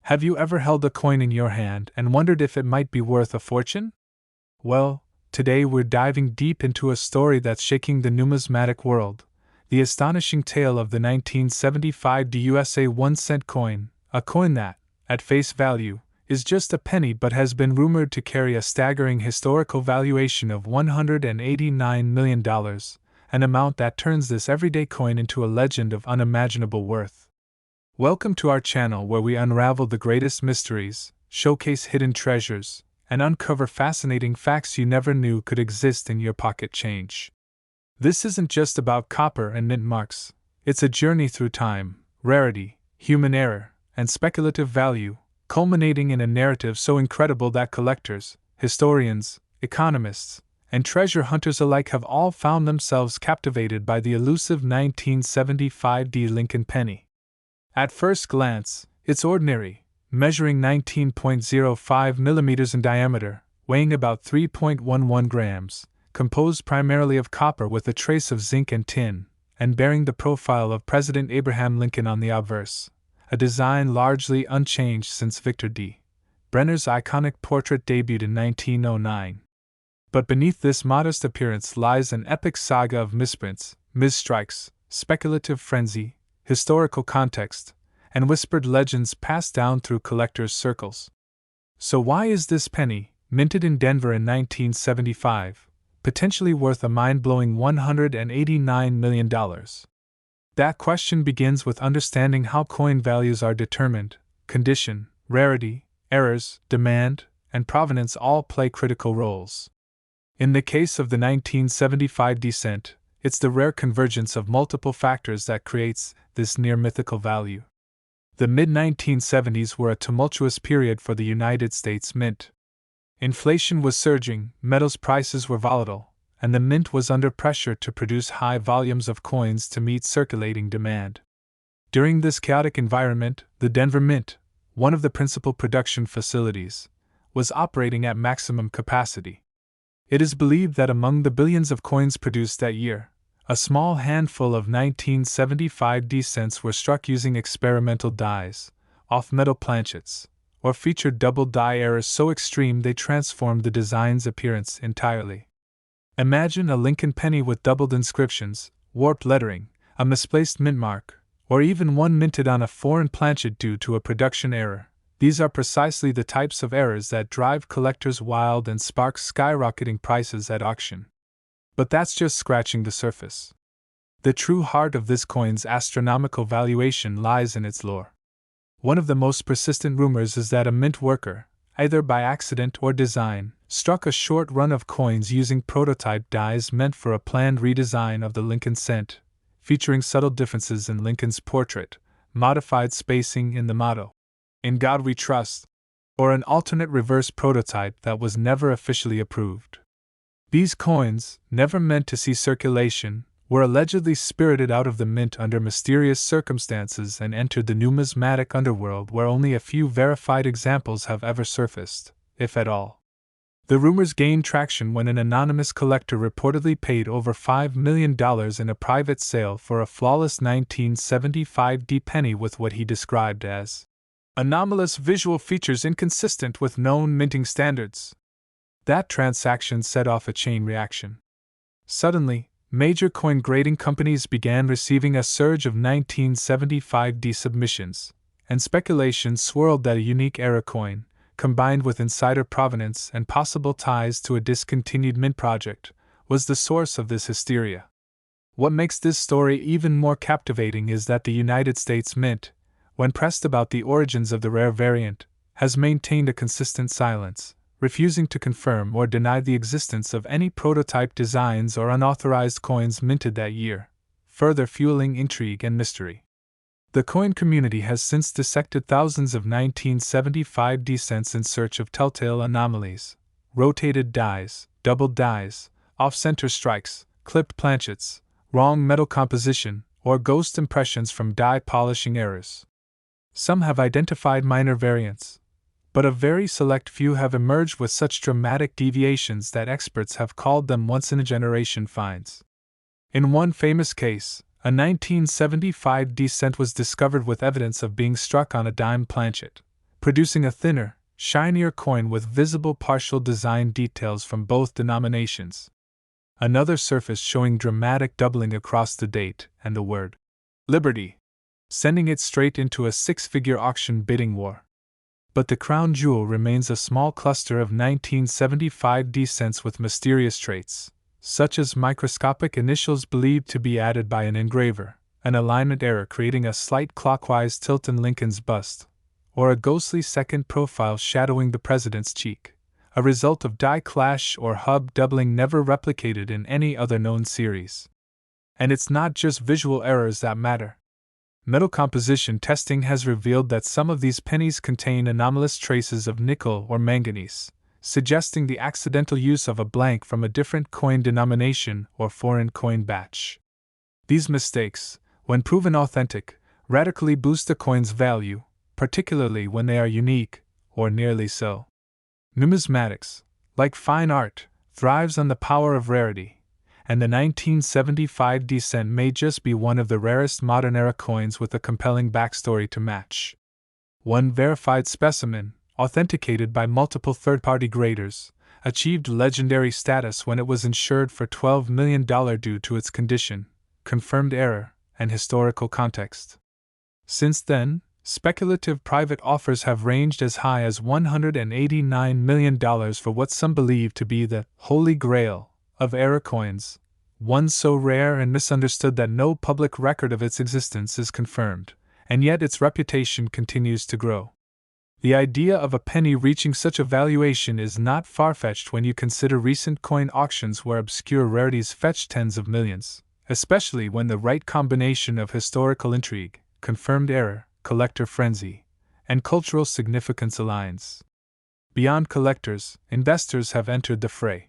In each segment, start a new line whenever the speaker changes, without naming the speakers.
Have you ever held a coin in your hand and wondered if it might be worth a fortune? Well, today we're diving deep into a story that's shaking the numismatic world, the astonishing tale of the 1975 USA 1-cent coin, a coin that, at face value, is just a penny but has been rumored to carry a staggering historical valuation of $189 million, an amount that turns this everyday coin into a legend of unimaginable worth. Welcome to our channel where we unravel the greatest mysteries, showcase hidden treasures, and uncover fascinating facts you never knew could exist in your pocket change. This isn't just about copper and mint marks, it's a journey through time, rarity, human error, and speculative value, culminating in a narrative so incredible that collectors, historians, economists, and treasure hunters alike have all found themselves captivated by the elusive 1975 Lincoln penny. At first glance, it's ordinary, measuring 19.05 millimeters in diameter, weighing about 3.11 grams, composed primarily of copper with a trace of zinc and tin, and bearing the profile of President Abraham Lincoln on the obverse, a design largely unchanged since Victor D. Brenner's iconic portrait debuted in 1909. But beneath this modest appearance lies an epic saga of misprints, misstrikes, speculative frenzy, historical context, and whispered legends passed down through collectors' circles. So why is this penny, minted in Denver in 1975, potentially worth a mind-blowing $189 million? That question begins with understanding how coin values are determined. Condition, rarity, errors, demand, and provenance all play critical roles. In the case of the 1975 cent, it's the rare convergence of multiple factors that creates this near-mythical value. The mid-1970s were a tumultuous period for the United States Mint. Inflation was surging, metals prices were volatile, and the mint was under pressure to produce high volumes of coins to meet circulating demand. During this chaotic environment, the Denver Mint, one of the principal production facilities, was operating at maximum capacity. It is believed that among the billions of coins produced that year, a small handful of 1975 cents were struck using experimental dies, off-metal planchets, or featured double die errors so extreme they transformed the design's appearance entirely. Imagine a Lincoln penny with doubled inscriptions, warped lettering, a misplaced mint mark, or even one minted on a foreign planchet due to a production error. These are precisely the types of errors that drive collectors wild and spark skyrocketing prices at auction. But that's just scratching the surface. The true heart of this coin's astronomical valuation lies in its lore. One of the most persistent rumors is that a mint worker, either by accident or design, struck a short run of coins using prototype dies meant for a planned redesign of the Lincoln cent, featuring subtle differences in Lincoln's portrait, modified spacing in the motto, "In God We Trust," or an alternate reverse prototype that was never officially approved. These coins, never meant to see circulation, were allegedly spirited out of the mint under mysterious circumstances and entered the numismatic underworld where only a few verified examples have ever surfaced, if at all. The rumors gained traction when an anonymous collector reportedly paid over $5 million in a private sale for a flawless 1975 penny with what he described as anomalous visual features inconsistent with known minting standards. That transaction set off a chain reaction. Suddenly, major coin grading companies began receiving a surge of 1975 submissions, and speculation swirled that a unique era coin, combined with insider provenance and possible ties to a discontinued mint project, was the source of this hysteria. What makes this story even more captivating is that the United States Mint, when pressed about the origins of the rare variant, has maintained a consistent silence, refusing to confirm or deny the existence of any prototype designs or unauthorized coins minted that year, further fueling intrigue and mystery. The coin community has since dissected thousands of 1975 cents in search of telltale anomalies, rotated dies, doubled dies, off-center strikes, clipped planchets, wrong metal composition, or ghost impressions from die polishing errors. Some have identified minor variants, but a very select few have emerged with such dramatic deviations that experts have called them once-in-a-generation finds. In one famous case, a 1975 cent was discovered with evidence of being struck on a dime planchet, producing a thinner, shinier coin with visible partial design details from both denominations. Another surface showing dramatic doubling across the date and the word Liberty, sending it straight into a six-figure auction bidding war. But the crown jewel remains a small cluster of 1975 D cents with mysterious traits, such as microscopic initials believed to be added by an engraver, an alignment error creating a slight clockwise tilt in Lincoln's bust, or a ghostly second profile shadowing the president's cheek, a result of die clash or hub doubling never replicated in any other known series. And it's not just visual errors that matter. Metal composition testing has revealed that some of these pennies contain anomalous traces of nickel or manganese, suggesting the accidental use of a blank from a different coin denomination or foreign coin batch. These mistakes, when proven authentic, radically boost a coin's value, particularly when they are unique, or nearly so. Numismatics, like fine art, thrives on the power of rarity, and the 1975 D cent may just be one of the rarest modern-era coins with a compelling backstory to match. One verified specimen, authenticated by multiple third-party graders, achieved legendary status when it was insured for $12 million due to its condition, confirmed error, and historical context. Since then, speculative private offers have ranged as high as $189 million for what some believe to be the Holy Grail of era coins, one so rare and misunderstood that no public record of its existence is confirmed, and yet its reputation continues to grow. The idea of a penny reaching such a valuation is not far-fetched when you consider recent coin auctions where obscure rarities fetch tens of millions, especially when the right combination of historical intrigue, confirmed error, collector frenzy, and cultural significance aligns. Beyond collectors, investors have entered the fray.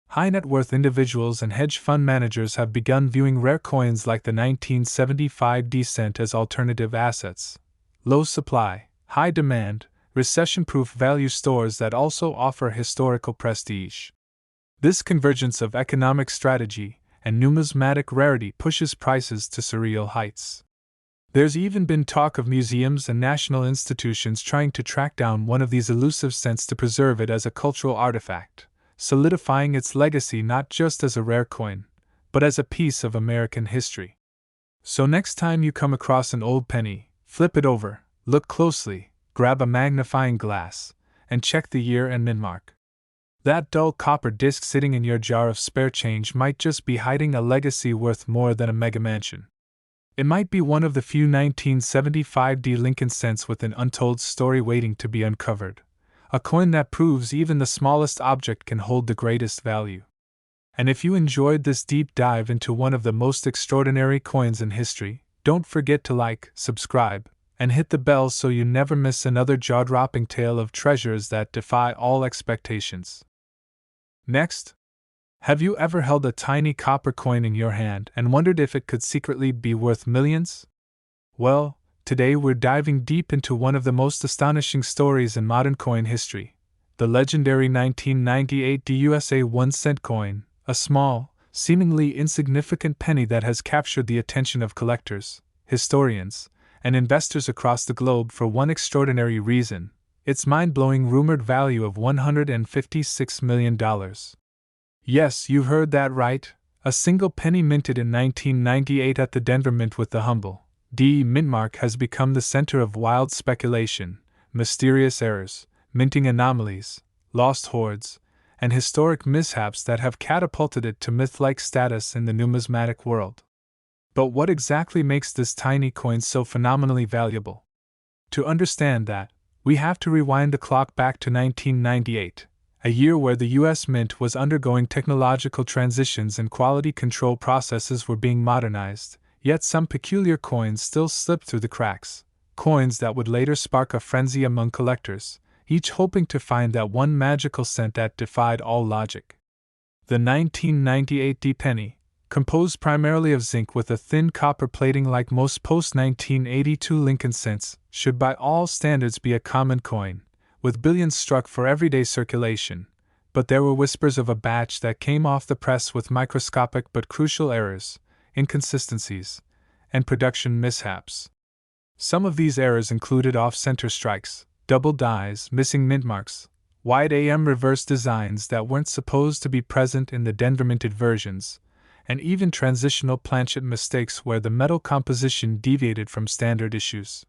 High-net-worth individuals and hedge fund managers have begun viewing rare coins like the 1975 D cent as alternative assets. Low supply, high demand, recession-proof value stores that also offer historical prestige. This convergence of economic strategy and numismatic rarity pushes prices to surreal heights. There's even been talk of museums and national institutions trying to track down one of these elusive cents to preserve it as a cultural artifact, solidifying its legacy not just as a rare coin, but as a piece of American history. So next time you come across an old penny, flip it over, look closely, grab a magnifying glass, and check the year and mint mark. That dull copper disc sitting in your jar of spare change might just be hiding a legacy worth more than a mega mansion. It might be one of the few 1975 D Lincoln cents with an untold story waiting to be uncovered, a coin that proves even the smallest object can hold the greatest value. And if you enjoyed this deep dive into one of the most extraordinary coins in history, don't forget to like, subscribe, and hit the bell so you never miss another jaw-dropping tale of treasures that defy all expectations. Next, have you ever held a tiny copper coin in your hand and wondered if it could secretly be worth millions? Well, today we're diving deep into one of the most astonishing stories in modern coin history, the legendary 1998 USA 1-cent coin, a small, seemingly insignificant penny that has captured the attention of collectors, historians, and investors across the globe for one extraordinary reason: its mind-blowing rumored value of $156 million. Yes, you heard that right, a single penny minted in 1998 at the Denver Mint with the humble D mint mark has become the center of wild speculation, mysterious errors, minting anomalies, lost hoards, and historic mishaps that have catapulted it to myth-like status in the numismatic world. But what exactly makes this tiny coin so phenomenally valuable? To understand that, we have to rewind the clock back to 1998, a year where the U.S. Mint was undergoing technological transitions and quality control processes were being modernized, yet some peculiar coins still slipped through the cracks, coins that would later spark a frenzy among collectors, each hoping to find that one magical cent that defied all logic. The 1998 D penny, composed primarily of zinc with a thin copper plating like most post-1982 Lincoln cents, should by all standards be a common coin, with billions struck for everyday circulation, but there were whispers of a batch that came off the press with microscopic but crucial errors, inconsistencies, and production mishaps. Some of these errors included off-center strikes, double dies, missing mint marks, wide AM reverse designs that weren't supposed to be present in the Denver minted versions, and even transitional planchet mistakes where the metal composition deviated from standard issues.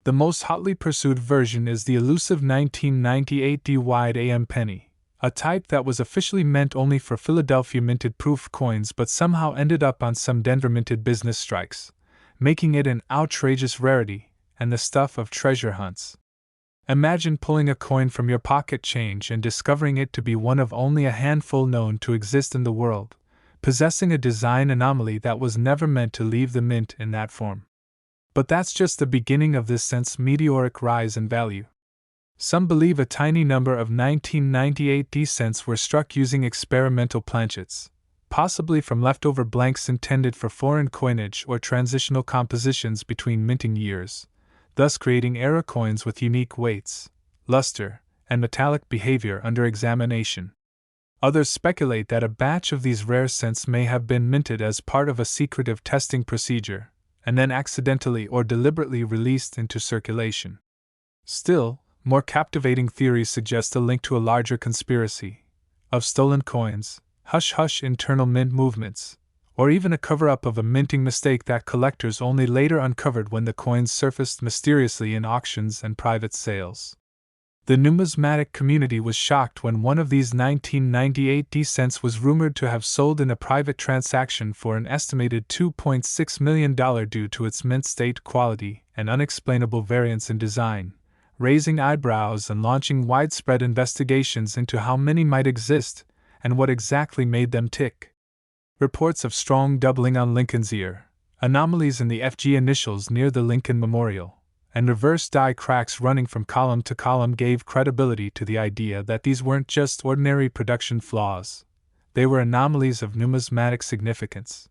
The most hotly pursued version is the elusive 1998 D-wide AM penny, a type that was officially meant only for Philadelphia minted proof coins but somehow ended up on some Denver minted business strikes, making it an outrageous rarity and the stuff of treasure hunts. Imagine pulling a coin from your pocket change and discovering it to be one of only a handful known to exist in the world, possessing a design anomaly that was never meant to leave the mint in that form. But that's just the beginning of this cent's meteoric rise in value. Some believe a tiny number of 1998 D cents were struck using experimental planchets, possibly from leftover blanks intended for foreign coinage or transitional compositions between minting years, thus creating era coins with unique weights, luster, and metallic behavior under examination. Others speculate that a batch of these rare cents may have been minted as part of a secretive testing procedure, and then accidentally or deliberately released into circulation. Still, more captivating theories suggest a link to a larger conspiracy of stolen coins, hush-hush internal mint movements, or even a cover-up of a minting mistake that collectors only later uncovered when the coins surfaced mysteriously in auctions and private sales. The numismatic community was shocked when one of these 1998 D cents was rumored to have sold in a private transaction for an estimated $2.6 million due to its mint state quality and unexplainable variance in design, raising eyebrows and launching widespread investigations into how many might exist and what exactly made them tick. Reports of strong doubling on Lincoln's ear, anomalies in the FG initials near the Lincoln Memorial, and reverse die cracks running from column to column gave credibility to the idea that these weren't just ordinary production flaws, they were anomalies of numismatic significance.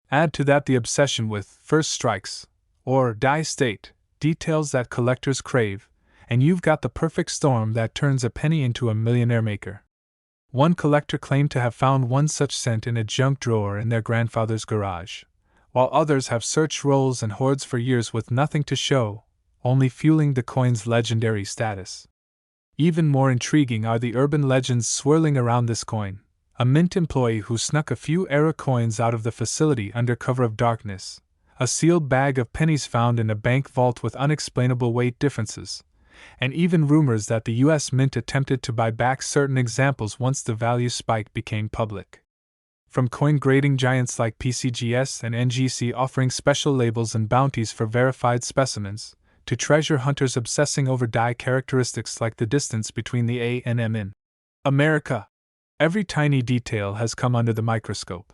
Add to that the obsession with first strikes, or die state, details that collectors crave, and you've got the perfect storm that turns a penny into a millionaire maker. One collector claimed to have found one such cent in a junk drawer in their grandfather's garage, while others have searched rolls and hoards for years with nothing to show, only fueling the coin's legendary status. Even more intriguing are the urban legends swirling around this coin. A mint employee who snuck a few era coins out of the facility under cover of darkness, a sealed bag of pennies found in a bank vault with unexplainable weight differences, and even rumors that the U.S. Mint attempted to buy back certain examples once the value spike became public. From coin grading giants like PCGS and NGC offering special labels and bounties for verified specimens, to treasure hunters obsessing over die characteristics like the distance between the A and M in America, every tiny detail has come under the microscope.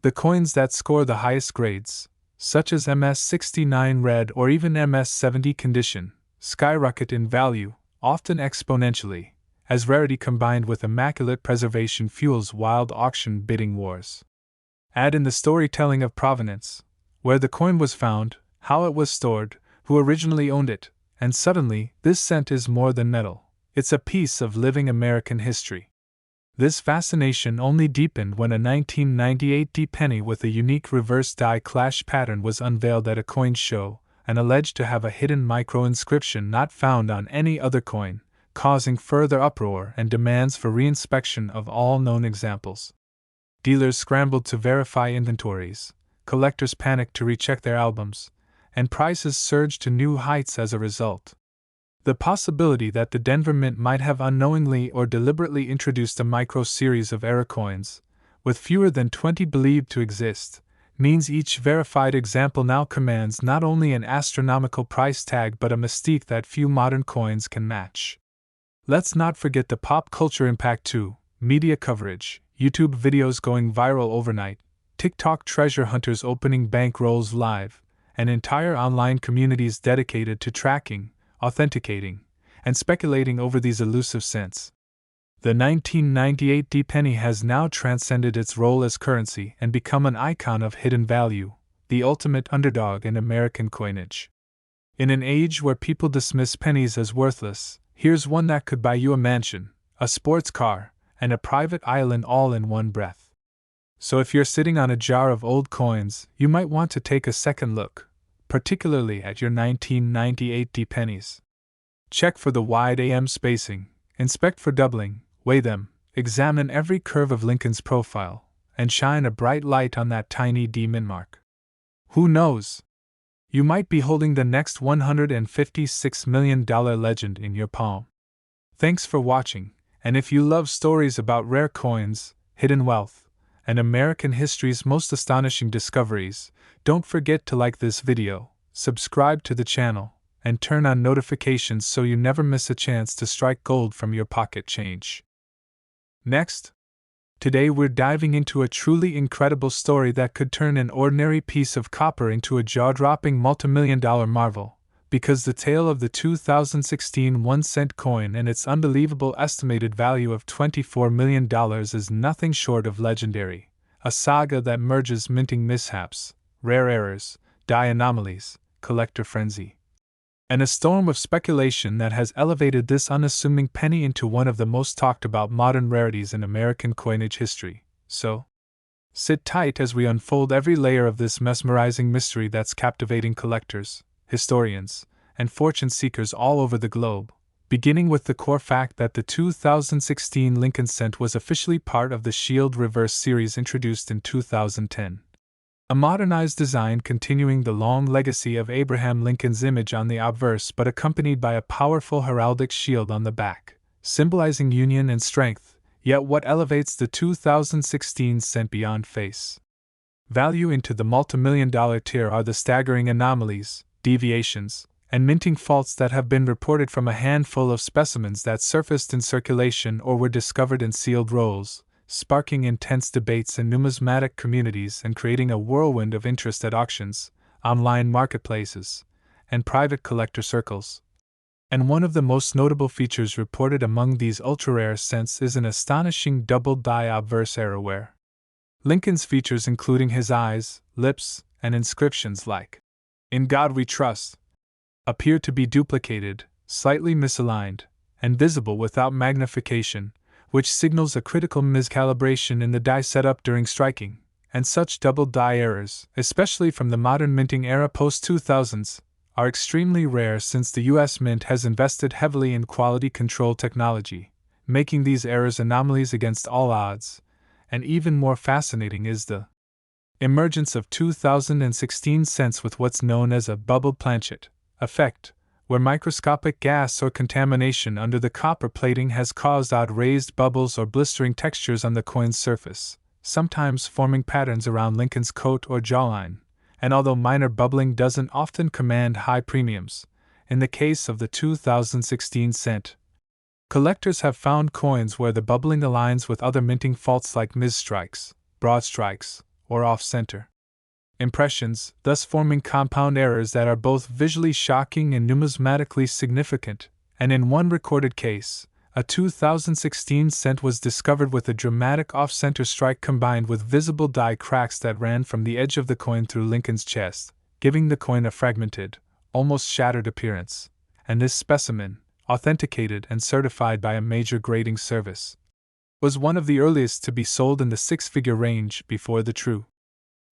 The coins that score the highest grades, such as MS69 red or even MS70 condition, skyrocket in value, often exponentially, as rarity combined with immaculate preservation fuels wild auction bidding wars. Add in the storytelling of provenance, where the coin was found, how it was stored, who originally owned it, and suddenly, this cent is more than metal. It's a piece of living American history. This fascination only deepened when a 1998 D penny with a unique reverse die clash pattern was unveiled at a coin show, and alleged to have a hidden micro-inscription not found on any other coin, causing further uproar and demands for reinspection of all known examples. Dealers scrambled to verify inventories, collectors panicked to recheck their albums, and prices surged to new heights as a result. The possibility that the Denver Mint might have unknowingly or deliberately introduced a micro-series of era coins, with fewer than 20 believed to exist, means each verified example now commands not only an astronomical price tag but a mystique that few modern coins can match. Let's not forget the pop culture impact too: media coverage, YouTube videos going viral overnight, TikTok treasure hunters opening bank rolls live, and entire online communities dedicated to tracking, authenticating, and speculating over these elusive cents. The 1998 D penny has now transcended its role as currency and become an icon of hidden value, the ultimate underdog in American coinage. In an age where people dismiss pennies as worthless, here's one that could buy you a mansion, a sports car, and a private island all in one breath. So if you're sitting on a jar of old coins, you might want to take a second look, particularly at your 1998 D pennies. Check for the wide AM spacing, inspect for doubling, weigh them, examine every curve of Lincoln's profile, and shine a bright light on that tiny D min mark. Who knows? You might be holding the next $156 million legend in your palm. Thanks for watching, and if you love stories about rare coins, hidden wealth, and American history's most astonishing discoveries, don't forget to like this video, subscribe to the channel, and turn on notifications so you never miss a chance to strike gold from your pocket change. Next, today we're diving into a truly incredible story that could turn an ordinary piece of copper into a jaw-dropping multimillion-dollar marvel, because the tale of the 2016 1-cent coin and its unbelievable estimated value of $24 million is nothing short of legendary, a saga that merges minting mishaps, rare errors, die anomalies, collector frenzy, and a storm of speculation that has elevated this unassuming penny into one of the most talked about modern rarities in American coinage history. So, sit tight as we unfold every layer of this mesmerizing mystery that's captivating collectors, historians, and fortune seekers all over the globe, beginning with the core fact that the 2016 Lincoln cent was officially part of the Shield Reverse series introduced in 2010. A modernized design continuing the long legacy of Abraham Lincoln's image on the obverse but accompanied by a powerful heraldic shield on the back, symbolizing union and strength, yet what elevates the 2016 cent beyond face value into the multimillion-dollar tier are the staggering anomalies, deviations, and minting faults that have been reported from a handful of specimens that surfaced in circulation or were discovered in sealed rolls, sparking intense debates in numismatic communities and creating a whirlwind of interest at auctions, online marketplaces, and private collector circles. And one of the most notable features reported among these ultra-rare cents is an astonishing double-die obverse errorware. Lincoln's features, including his eyes, lips, and inscriptions like "In God We Trust," appear to be duplicated, slightly misaligned, and visible without magnification, which signals a critical miscalibration in the die setup during striking, and such double die errors, especially from the modern minting era post-2000s, are extremely rare since the US Mint has invested heavily in quality control technology, making these errors anomalies against all odds, and even more fascinating is the emergence of 2016 cents with what's known as a bubble planchet effect, where microscopic gas or contamination under the copper plating has caused outraised bubbles or blistering textures on the coin's surface, sometimes forming patterns around Lincoln's coat or jawline. And although minor bubbling doesn't often command high premiums, in the case of the 2016 cent, collectors have found coins where the bubbling aligns with other minting faults like misstrikes, broad strikes, or off-center impressions, thus forming compound errors that are both visually shocking and numismatically significant. And in one recorded case, a 2016 cent was discovered with a dramatic off-center strike combined with visible die cracks that ran from the edge of the coin through Lincoln's chest, giving the coin a fragmented, almost shattered appearance. And this specimen, authenticated and certified by a major grading service, was one of the earliest to be sold in the six-figure range before the true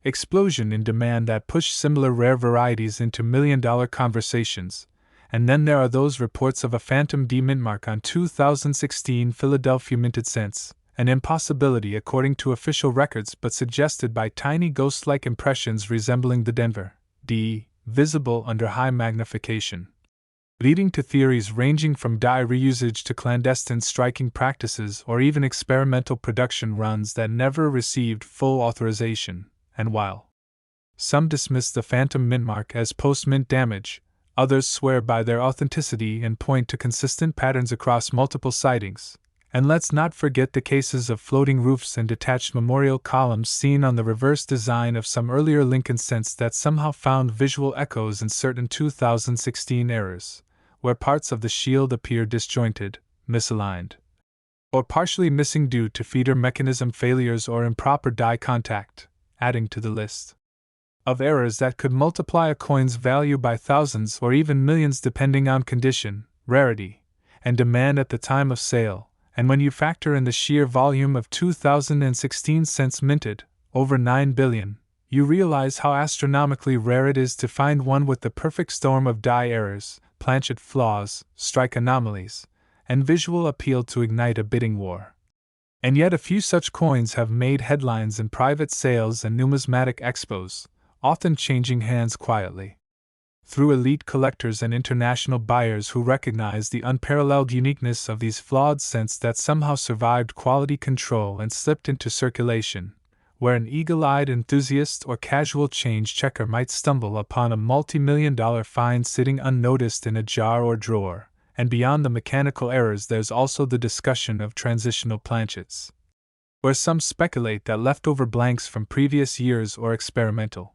explosion in demand that pushed similar rare varieties into million-dollar conversations. And then there are those reports of a phantom D mint mark on 2016 Philadelphia minted cents, an impossibility according to official records but suggested by tiny ghost-like impressions resembling the Denver D, visible under high magnification, leading to theories ranging from die reusage to clandestine striking practices or even experimental production runs that never received full authorization. And while some dismiss the phantom mint mark as post-mint damage, others swear by their authenticity and point to consistent patterns across multiple sightings. And let's not forget the cases of floating roofs and detached memorial columns seen on the reverse design of some earlier Lincoln cents that somehow found visual echoes in certain 2016 errors, where parts of the shield appear disjointed, misaligned, or partially missing due to feeder mechanism failures or improper die contact, adding to the list of errors that could multiply a coin's value by thousands or even millions depending on condition, rarity, and demand at the time of sale. And when you factor in the sheer volume of 2016 cents minted, over 9 billion, you realize how astronomically rare it is to find one with the perfect storm of die errors, planchet flaws, strike anomalies, and visual appeal to ignite a bidding war. And yet a few such coins have made headlines in private sales and numismatic expos, often changing hands quietly. Through elite collectors and international buyers who recognize the unparalleled uniqueness of these flawed cents that somehow survived quality control and slipped into circulation, where an eagle-eyed enthusiast or casual change checker might stumble upon a multi-million-dollar find sitting unnoticed in a jar or drawer. And beyond the mechanical errors, there's also the discussion of transitional planchets, where some speculate that leftover blanks from previous years or experimental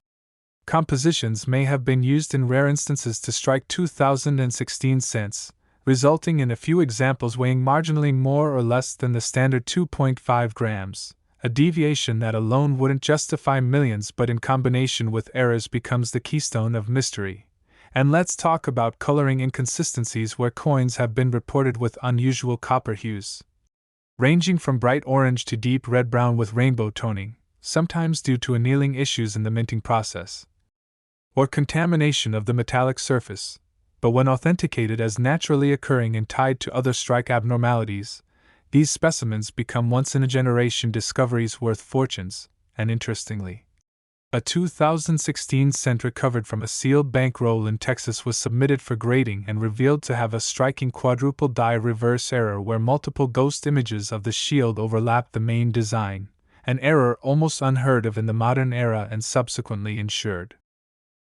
compositions may have been used in rare instances to strike 2016 cents, resulting in a few examples weighing marginally more or less than the standard 2.5 grams, a deviation that alone wouldn't justify millions but in combination with errors becomes the keystone of mystery. And let's talk about coloring inconsistencies where coins have been reported with unusual copper hues, ranging from bright orange to deep red-brown with rainbow toning, sometimes due to annealing issues in the minting process, or contamination of the metallic surface, but when authenticated as naturally occurring and tied to other strike abnormalities, these specimens become once-in-a-generation discoveries worth fortunes, and interestingly, a 2016 cent recovered from a sealed bankroll in Texas was submitted for grading and revealed to have a striking quadruple die reverse error where multiple ghost images of the shield overlapped the main design, an error almost unheard of in the modern era and subsequently insured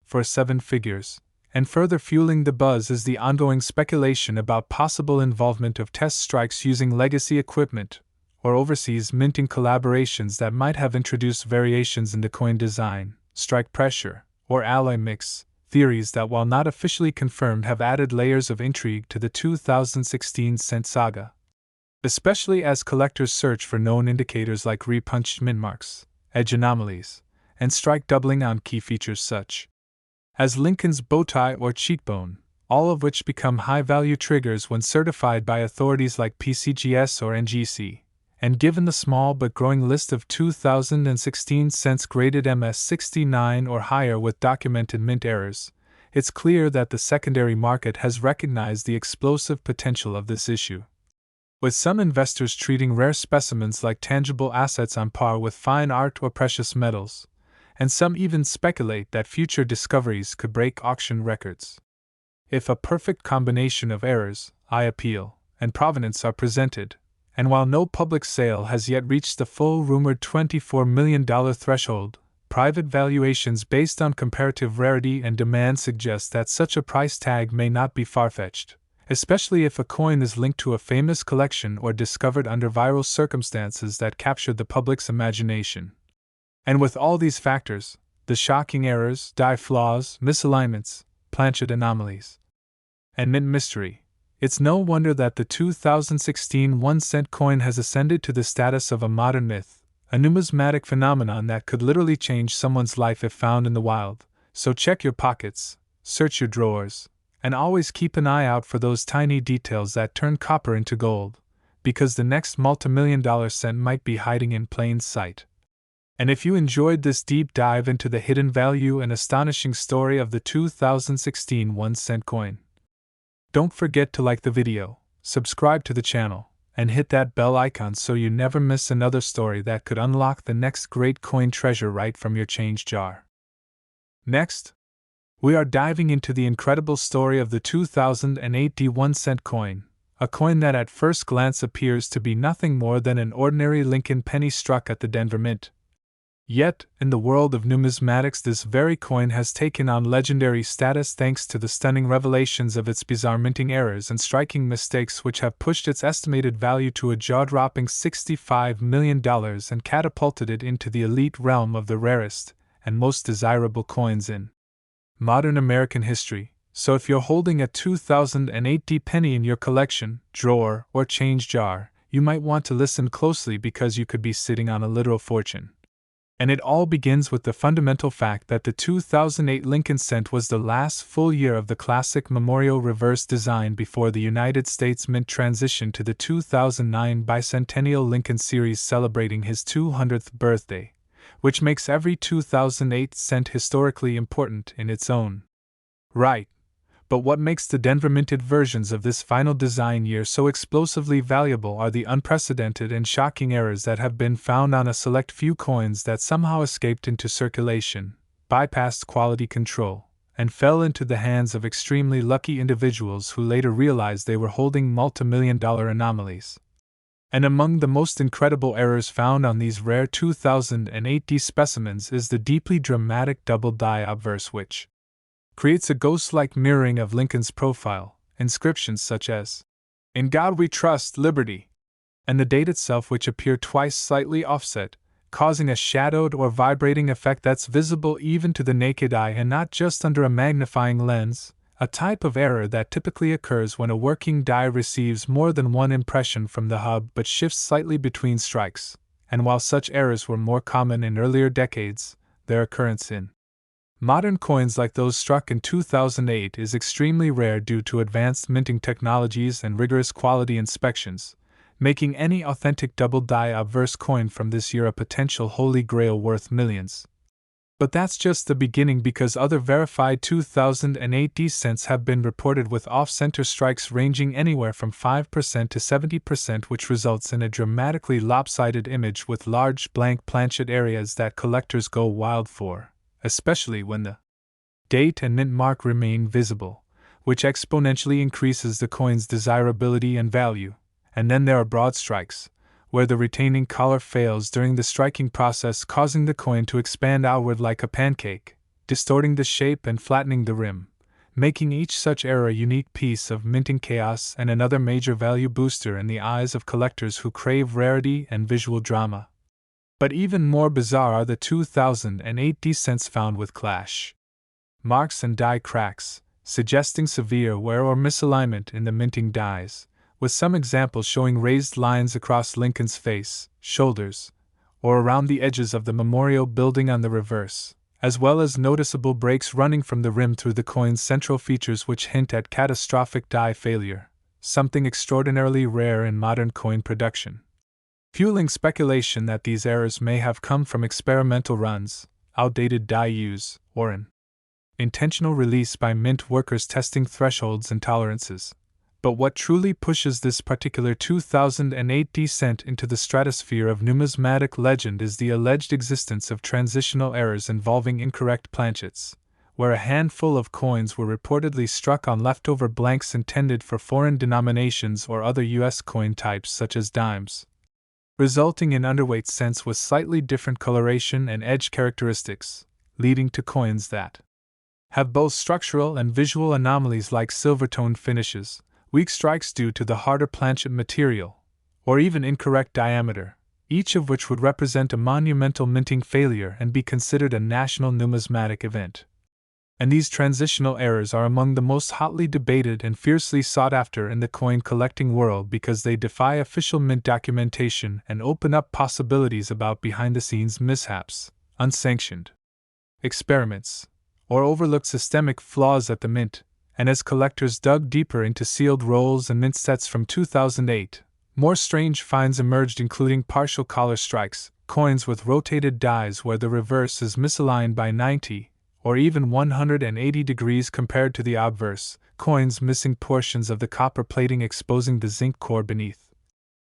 for 7 figures, and further fueling the buzz is the ongoing speculation about possible involvement of test strikes using legacy equipment or overseas minting collaborations that might have introduced variations in the coin design, strike pressure, or alloy mix, theories that while not officially confirmed have added layers of intrigue to the 2016 cent saga, especially as collectors search for known indicators like repunched mint marks, edge anomalies, and strike doubling on key features such as Lincoln's bowtie or cheekbone, all of which become high-value triggers when certified by authorities like PCGS or NGC. And given the small but growing list of 2016 cents graded MS69 or higher with documented mint errors, it's clear that the secondary market has recognized the explosive potential of this issue, with some investors treating rare specimens like tangible assets on par with fine art or precious metals, and some even speculate that future discoveries could break auction records. If a perfect combination of errors, eye appeal, and provenance are presented, and while no public sale has yet reached the full rumored $24 million threshold, private valuations based on comparative rarity and demand suggest that such a price tag may not be far-fetched, especially if a coin is linked to a famous collection or discovered under viral circumstances that captured the public's imagination. And with all these factors, the shocking errors, die flaws, misalignments, planchet anomalies, and mint mystery, it's no wonder that the 2016 1-cent coin has ascended to the status of a modern myth, a numismatic phenomenon that could literally change someone's life if found in the wild. So check your pockets, search your drawers, and always keep an eye out for those tiny details that turn copper into gold, because the next multimillion-dollar cent might be hiding in plain sight. And if you enjoyed this deep dive into the hidden value and astonishing story of the 2016 1-cent coin, don't forget to like the video, subscribe to the channel, and hit that bell icon so you never miss another story that could unlock the next great coin treasure right from your change jar. Next, we are diving into the incredible story of the 2008 1-cent coin, a coin that at first glance appears to be nothing more than an ordinary Lincoln penny struck at the Denver Mint. Yet, in the world of numismatics, this very coin has taken on legendary status thanks to the stunning revelations of its bizarre minting errors and striking mistakes which have pushed its estimated value to a jaw-dropping $65 million and catapulted it into the elite realm of the rarest and most desirable coins in modern American history. So if you're holding a 2008 penny in your collection, drawer, or change jar, you might want to listen closely because you could be sitting on a literal fortune. And it all begins with the fundamental fact that the 2008 Lincoln cent was the last full year of the classic memorial reverse design before the United States Mint transitioned to the 2009 bicentennial Lincoln series celebrating his 200th birthday, which makes every 2008 cent historically important in its own right. But what makes the Denver minted versions of this final design year so explosively valuable are the unprecedented and shocking errors that have been found on a select few coins that somehow escaped into circulation, bypassed quality control, and fell into the hands of extremely lucky individuals who later realized they were holding multi-million-dollar anomalies. And among the most incredible errors found on these rare 2008D specimens is the deeply dramatic double die obverse, which creates a ghost-like mirroring of Lincoln's profile, inscriptions such as, "In God We Trust, Liberty," and the date itself, which appear twice slightly offset, causing a shadowed or vibrating effect that's visible even to the naked eye and not just under a magnifying lens, a type of error that typically occurs when a working die receives more than one impression from the hub but shifts slightly between strikes, and while such errors were more common in earlier decades, their occurrence in modern coins like those struck in 2008 is extremely rare due to advanced minting technologies and rigorous quality inspections, making any authentic double die obverse coin from this year a potential holy grail worth millions. But that's just the beginning, because other verified 2008D cents have been reported with off-center strikes ranging anywhere from 5% to 70%, which results in a dramatically lopsided image with large blank planchet areas that collectors go wild for, especially when the date and mint mark remain visible, which exponentially increases the coin's desirability and value. And then there are broad strikes, where the retaining collar fails during the striking process, causing the coin to expand outward like a pancake, distorting the shape and flattening the rim, making each such error a unique piece of minting chaos and another major value booster in the eyes of collectors who crave rarity and visual drama. But even more bizarre are the 2008D cents found with clash marks and die cracks, suggesting severe wear or misalignment in the minting dies, with some examples showing raised lines across Lincoln's face, shoulders, or around the edges of the memorial building on the reverse, as well as noticeable breaks running from the rim through the coin's central features which hint at catastrophic die failure, something extraordinarily rare in modern coin production, fueling speculation that these errors may have come from experimental runs, outdated die use, or an intentional release by mint workers testing thresholds and tolerances. But what truly pushes this particular 2008D cent into the stratosphere of numismatic legend is the alleged existence of transitional errors involving incorrect planchets, where a handful of coins were reportedly struck on leftover blanks intended for foreign denominations or other U.S. coin types such as dimes, resulting in underweight cents with slightly different coloration and edge characteristics, leading to coins that have both structural and visual anomalies like silver-toned finishes, weak strikes due to the harder planchet material, or even incorrect diameter, each of which would represent a monumental minting failure and be considered a national numismatic event. And these transitional errors are among the most hotly debated and fiercely sought after in the coin collecting world because they defy official mint documentation and open up possibilities about behind-the-scenes mishaps, unsanctioned experiments, or overlooked systemic flaws at the mint. And as collectors dug deeper into sealed rolls and mint sets from 2008, more strange finds emerged, including partial collar strikes, coins with rotated dies where the reverse is misaligned by 90 or even 180 degrees compared to the obverse, coins missing portions of the copper plating exposing the zinc core beneath,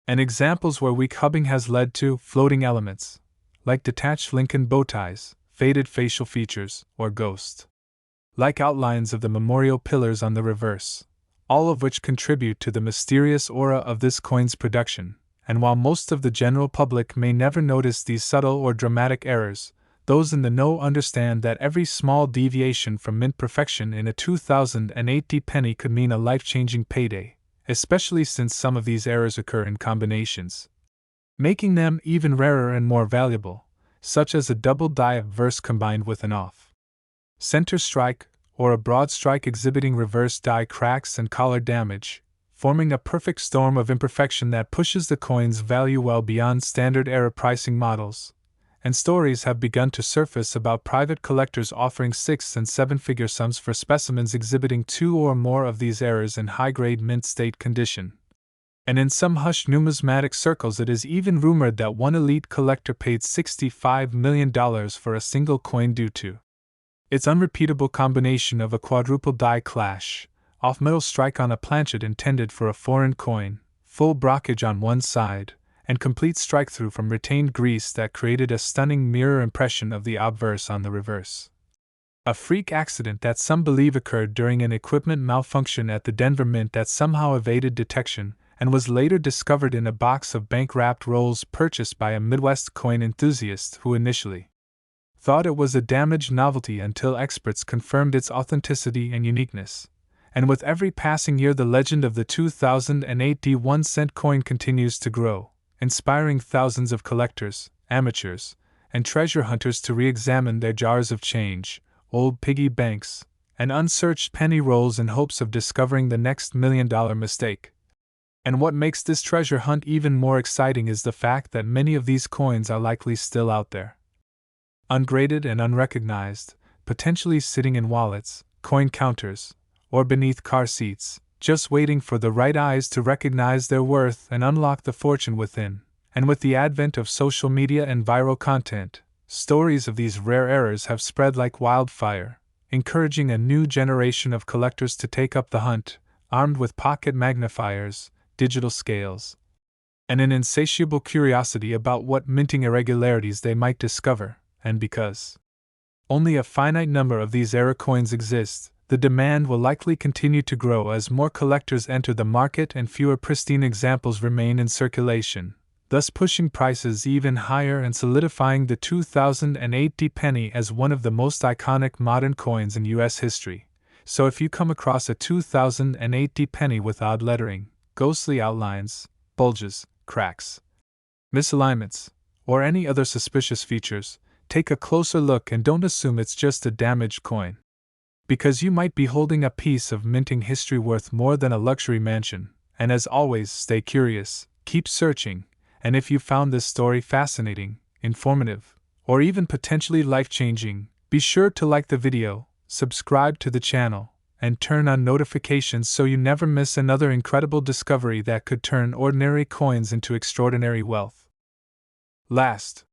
and examples where weak hubbing has led to floating elements, like detached Lincoln bow ties, faded facial features, or ghost-like outlines of the memorial pillars on the reverse, all of which contribute to the mysterious aura of this coin's production. And while most of the general public may never notice these subtle or dramatic errors, those in the know understand that every small deviation from mint perfection in a 2008D penny could mean a life-changing payday, especially since some of these errors occur in combinations, making them even rarer and more valuable, such as a double die obverse combined with an off-center strike, or a broad strike exhibiting reverse die cracks and collar damage, forming a perfect storm of imperfection that pushes the coin's value well beyond standard error pricing models. And stories have begun to surface about private collectors offering 6- and 7-figure sums for specimens exhibiting 2 or more of these errors in high-grade mint state condition. And in some hushed numismatic circles it is even rumored that one elite collector paid $65 million for a single coin due to Its unrepeatable combination of a quadruple die clash, off-metal strike on a planchet intended for a foreign coin, full blockage on one side, and complete strike-through from retained grease that created a stunning mirror impression of the obverse on the reverse. A freak accident that some believe occurred during an equipment malfunction at the Denver Mint that somehow evaded detection and was later discovered in a box of bank-wrapped rolls purchased by a Midwest coin enthusiast who initially thought it was a damaged novelty until experts confirmed its authenticity and uniqueness. And with every passing year, the legend of the 2008 D1-cent coin continues to grow, inspiring thousands of collectors, amateurs, and treasure hunters to re-examine their jars of change, old piggy banks, and unsearched penny rolls in hopes of discovering the next million-dollar mistake. And what makes this treasure hunt even more exciting is the fact that many of these coins are likely still out there, ungraded and unrecognized, potentially sitting in wallets, coin counters, or beneath car seats, just waiting for the right eyes to recognize their worth and unlock the fortune within. And with the advent of social media and viral content, stories of these rare errors have spread like wildfire, encouraging a new generation of collectors to take up the hunt, armed with pocket magnifiers, digital scales, and an insatiable curiosity about what minting irregularities they might discover. And because only a finite number of these error coins exist, the demand will likely continue to grow as more collectors enter the market and fewer pristine examples remain in circulation, thus pushing prices even higher and solidifying the 2008 D penny as one of the most iconic modern coins in U.S. history. So if you come across a 2008 D penny with odd lettering, ghostly outlines, bulges, cracks, misalignments, or any other suspicious features, take a closer look and don't assume it's just a damaged coin. Because you might be holding a piece of minting history worth more than a luxury mansion. And as always, stay curious, keep searching, and if you found this story fascinating, informative, or even potentially life-changing, be sure to like the video, subscribe to the channel, and turn on notifications so you never miss another incredible discovery that could turn ordinary coins into extraordinary wealth. Last,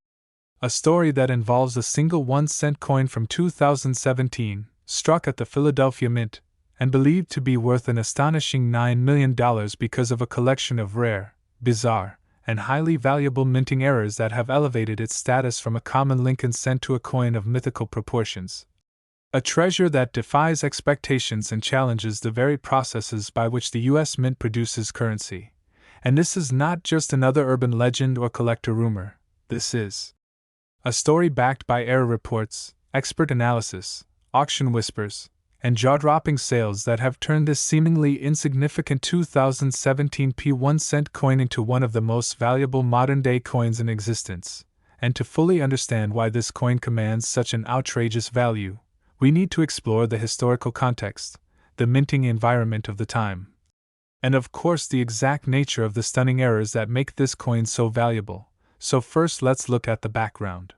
a story that involves a single 1-cent coin from 2017, struck at the Philadelphia Mint, and believed to be worth an astonishing $9 million because of a collection of rare, bizarre, and highly valuable minting errors that have elevated its status from a common Lincoln cent to a coin of mythical proportions. A treasure that defies expectations and challenges the very processes by which the U.S. Mint produces currency. And this is not just another urban legend or collector rumor. This is a story backed by error reports, expert analysis, auction whispers, and jaw-dropping sales that have turned this seemingly insignificant 2017 P1-cent coin into one of the most valuable modern-day coins in existence. And to fully understand why this coin commands such an outrageous value, we need to explore the historical context, the minting environment of the time, and of course the exact nature of the stunning errors that make this coin so valuable. So first, let's look at the background.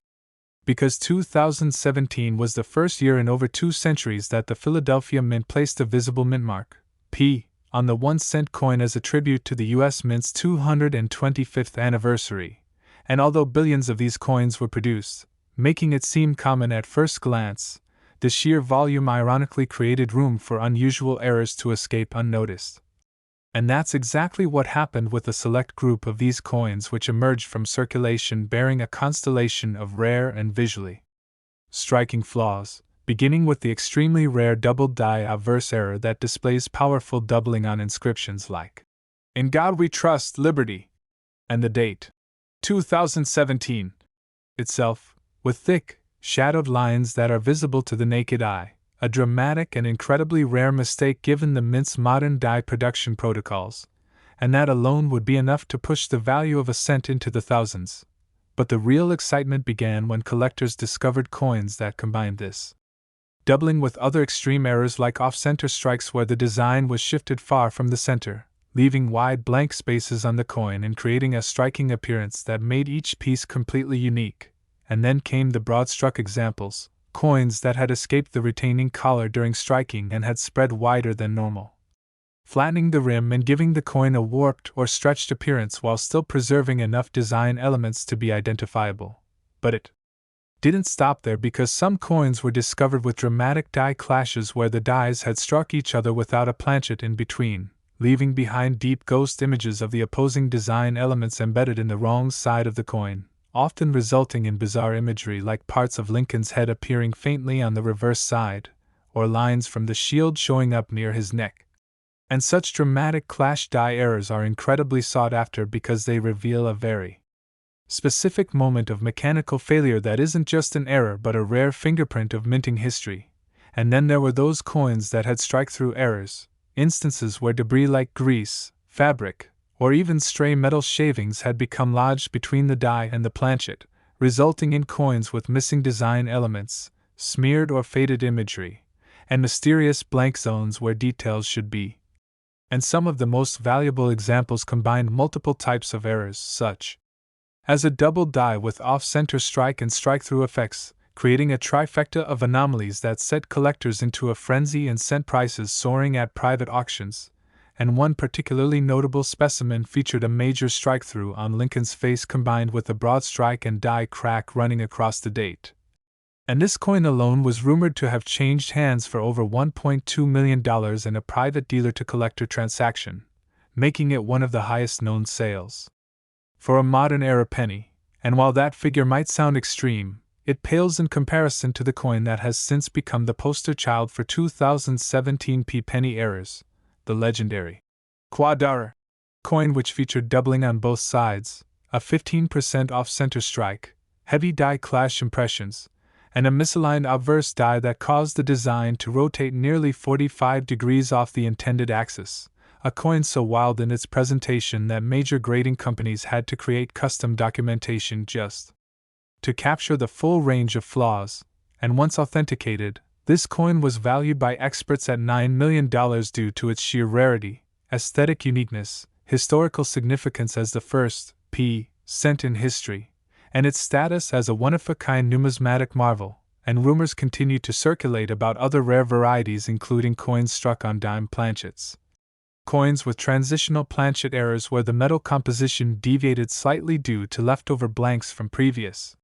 Because 2017 was the first year in over 2 centuries that the Philadelphia Mint placed a visible mint mark, P, on the 1-cent coin as a tribute to the U.S. Mint's 225th anniversary, and although billions of these coins were produced, making it seem common at first glance, the sheer volume ironically created room for unusual errors to escape unnoticed. And that's exactly what happened with a select group of these coins which emerged from circulation bearing a constellation of rare and visually striking flaws, beginning with the extremely rare doubled die obverse error that displays powerful doubling on inscriptions like, "In God We Trust, Liberty," and the date, 2017, itself, with thick, shadowed lines that are visible to the naked eye, a dramatic and incredibly rare mistake given the Mint's modern die production protocols, and that alone would be enough to push the value of a cent into the thousands. But the real excitement began when collectors discovered coins that combined this doubling with other extreme errors like off-center strikes where the design was shifted far from the center, leaving wide blank spaces on the coin and creating a striking appearance that made each piece completely unique. And then came the broad-struck examples, coins that had escaped the retaining collar during striking and had spread wider than normal, flattening the rim and giving the coin a warped or stretched appearance while still preserving enough design elements to be identifiable. But it didn't stop there because some coins were discovered with dramatic die clashes where the dies had struck each other without a planchet in between, leaving behind deep ghost images of the opposing design elements embedded in the wrong side of the coin, often resulting in bizarre imagery like parts of Lincoln's head appearing faintly on the reverse side, or lines from the shield showing up near his neck. And such dramatic clash die errors are incredibly sought after because they reveal a very specific moment of mechanical failure that isn't just an error but a rare fingerprint of minting history. And then there were those coins that had strike-through errors, instances where debris like grease, fabric, or even stray metal shavings had become lodged between the die and the planchet, resulting in coins with missing design elements, smeared or faded imagery, and mysterious blank zones where details should be. And some of the most valuable examples combined multiple types of errors, such as a double die with off-center strike and strike-through effects, creating a trifecta of anomalies that set collectors into a frenzy and sent prices soaring at private auctions, and one particularly notable specimen featured a major strike-through on Lincoln's face combined with a broad strike and die crack running across the date. And this coin alone was rumored to have changed hands for over $1.2 million in a private dealer-to-collector transaction, making it one of the highest-known sales for a modern-era penny, and while that figure might sound extreme, it pales in comparison to the coin that has since become the poster child for 2017 penny errors, the legendary $Quadrar coin, which featured doubling on both sides, a 15% off-center strike, heavy die clash impressions, and a misaligned obverse die that caused the design to rotate nearly 45 degrees off the intended axis. A coin so wild in its presentation that major grading companies had to create custom documentation just to capture the full range of flaws, and once authenticated, this coin was valued by experts at $9 million due to its sheer rarity, aesthetic uniqueness, historical significance as the first cent in history, and its status as a one-of-a-kind numismatic marvel, and rumors continue to circulate about other rare varieties including coins struck on dime planchets. Coins with transitional planchet errors where the metal composition deviated slightly due to leftover blanks from previous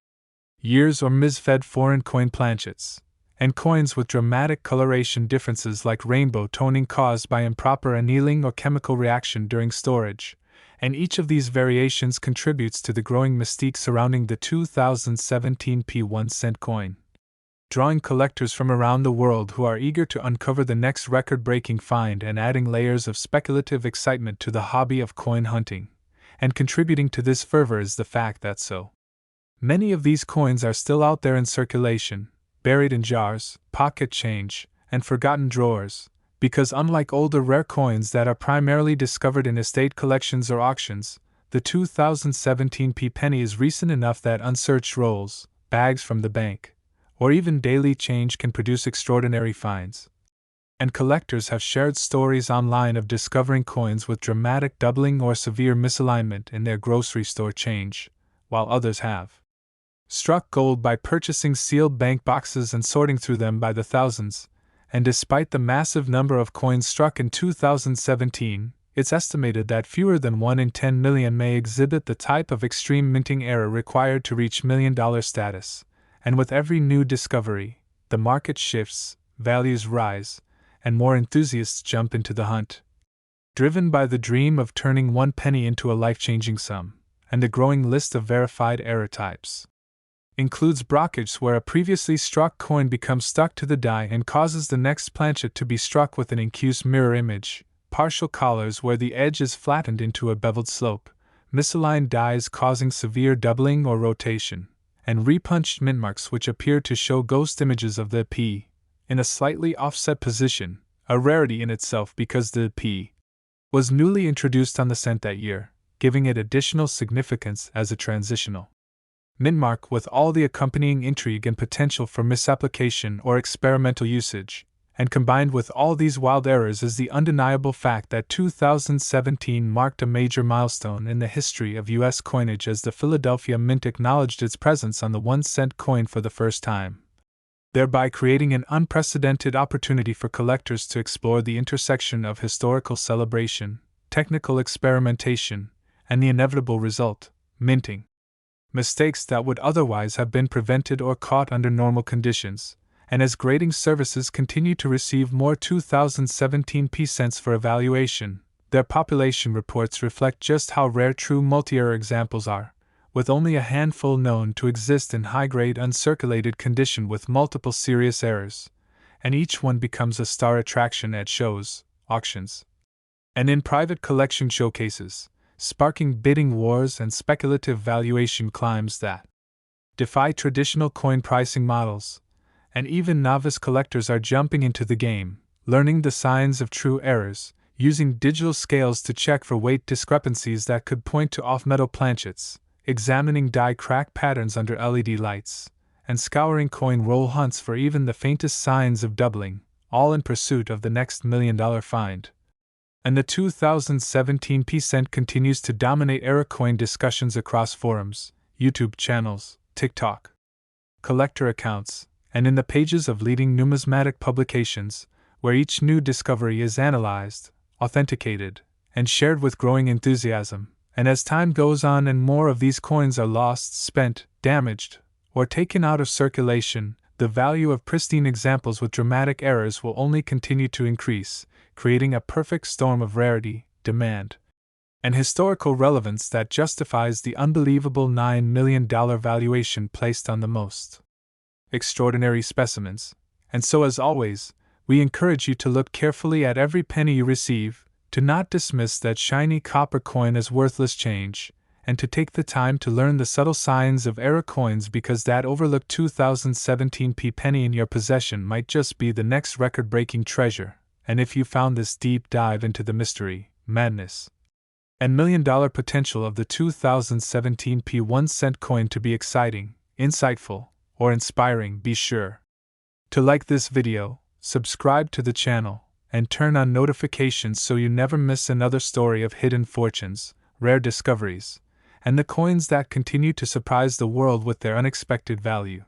years or misfed foreign coin planchets, and coins with dramatic coloration differences like rainbow toning caused by improper annealing or chemical reaction during storage, and each of these variations contributes to the growing mystique surrounding the 2017 1-cent coin, drawing collectors from around the world who are eager to uncover the next record-breaking find and adding layers of speculative excitement to the hobby of coin hunting. And contributing to this fervor is the fact that so many of these coins are still out there in circulation, buried in jars, pocket change, and forgotten drawers, because unlike older rare coins that are primarily discovered in estate collections or auctions, the 2017 penny is recent enough that unsearched rolls, bags from the bank, or even daily change can produce extraordinary finds. And collectors have shared stories online of discovering coins with dramatic doubling or severe misalignment in their grocery store change, while others have struck gold by purchasing sealed bank boxes and sorting through them by the thousands. And despite the massive number of coins struck in 2017, it's estimated that fewer than 1 in 10 million may exhibit the type of extreme minting error required to reach million-dollar status. And with every new discovery, the market shifts, values rise, and more enthusiasts jump into the hunt, driven by the dream of turning one penny into a life-changing sum. And the growing list of verified error types includes brockage, where a previously struck coin becomes stuck to the die and causes the next planchet to be struck with an incuse mirror image, partial collars where the edge is flattened into a beveled slope, misaligned dies causing severe doubling or rotation, and repunched mint marks which appear to show ghost images of the P in a slightly offset position, a rarity in itself because the P was newly introduced on the cent that year, giving it additional significance as a transitional mint mark with all the accompanying intrigue and potential for misapplication or experimental usage. And combined with all these wild errors is the undeniable fact that 2017 marked a major milestone in the history of U.S. coinage as the Philadelphia Mint acknowledged its presence on the 1-cent coin for the first time, thereby creating an unprecedented opportunity for collectors to explore the intersection of historical celebration, technical experimentation, and the inevitable result, minting. mistakes that would otherwise have been prevented or caught under normal conditions. And as grading services continue to receive more 2017 P cents for evaluation, their population reports reflect just how rare true multi-error examples are, with only a handful known to exist in high-grade uncirculated condition with multiple serious errors, and each one becomes a star attraction at shows, auctions, and in private collection showcases, sparking bidding wars and speculative valuation climbs that defy traditional coin pricing models. And even novice collectors are jumping into the game, learning the signs of true errors, using digital scales to check for weight discrepancies that could point to off-metal planchets, examining die crack patterns under LED lights, and scouring coin roll hunts for even the faintest signs of doubling, all in pursuit of the next $1 million find. And the 2017 P cent continues to dominate error coin discussions across forums, YouTube channels, TikTok, collector accounts, and in the pages of leading numismatic publications, where each new discovery is analyzed, authenticated, and shared with growing enthusiasm. And as time goes on and more of these coins are lost, spent, damaged, or taken out of circulation, the value of pristine examples with dramatic errors will only continue to increase, creating a perfect storm of rarity, demand, and historical relevance that justifies the unbelievable $9 million valuation placed on the most extraordinary specimens. And so, as always, we encourage you to look carefully at every penny you receive, to not dismiss that shiny copper coin as worthless change, and to take the time to learn the subtle signs of error coins, because that overlooked 2017 P penny in your possession might just be the next record-breaking treasure. And if you found this deep dive into the mystery, madness, and $1 million potential of the 2017 P 1-cent coin to be exciting, insightful, or inspiring, be sure to like this video, subscribe to the channel, and turn on notifications so you never miss another story of hidden fortunes, rare discoveries, and the coins that continue to surprise the world with their unexpected value.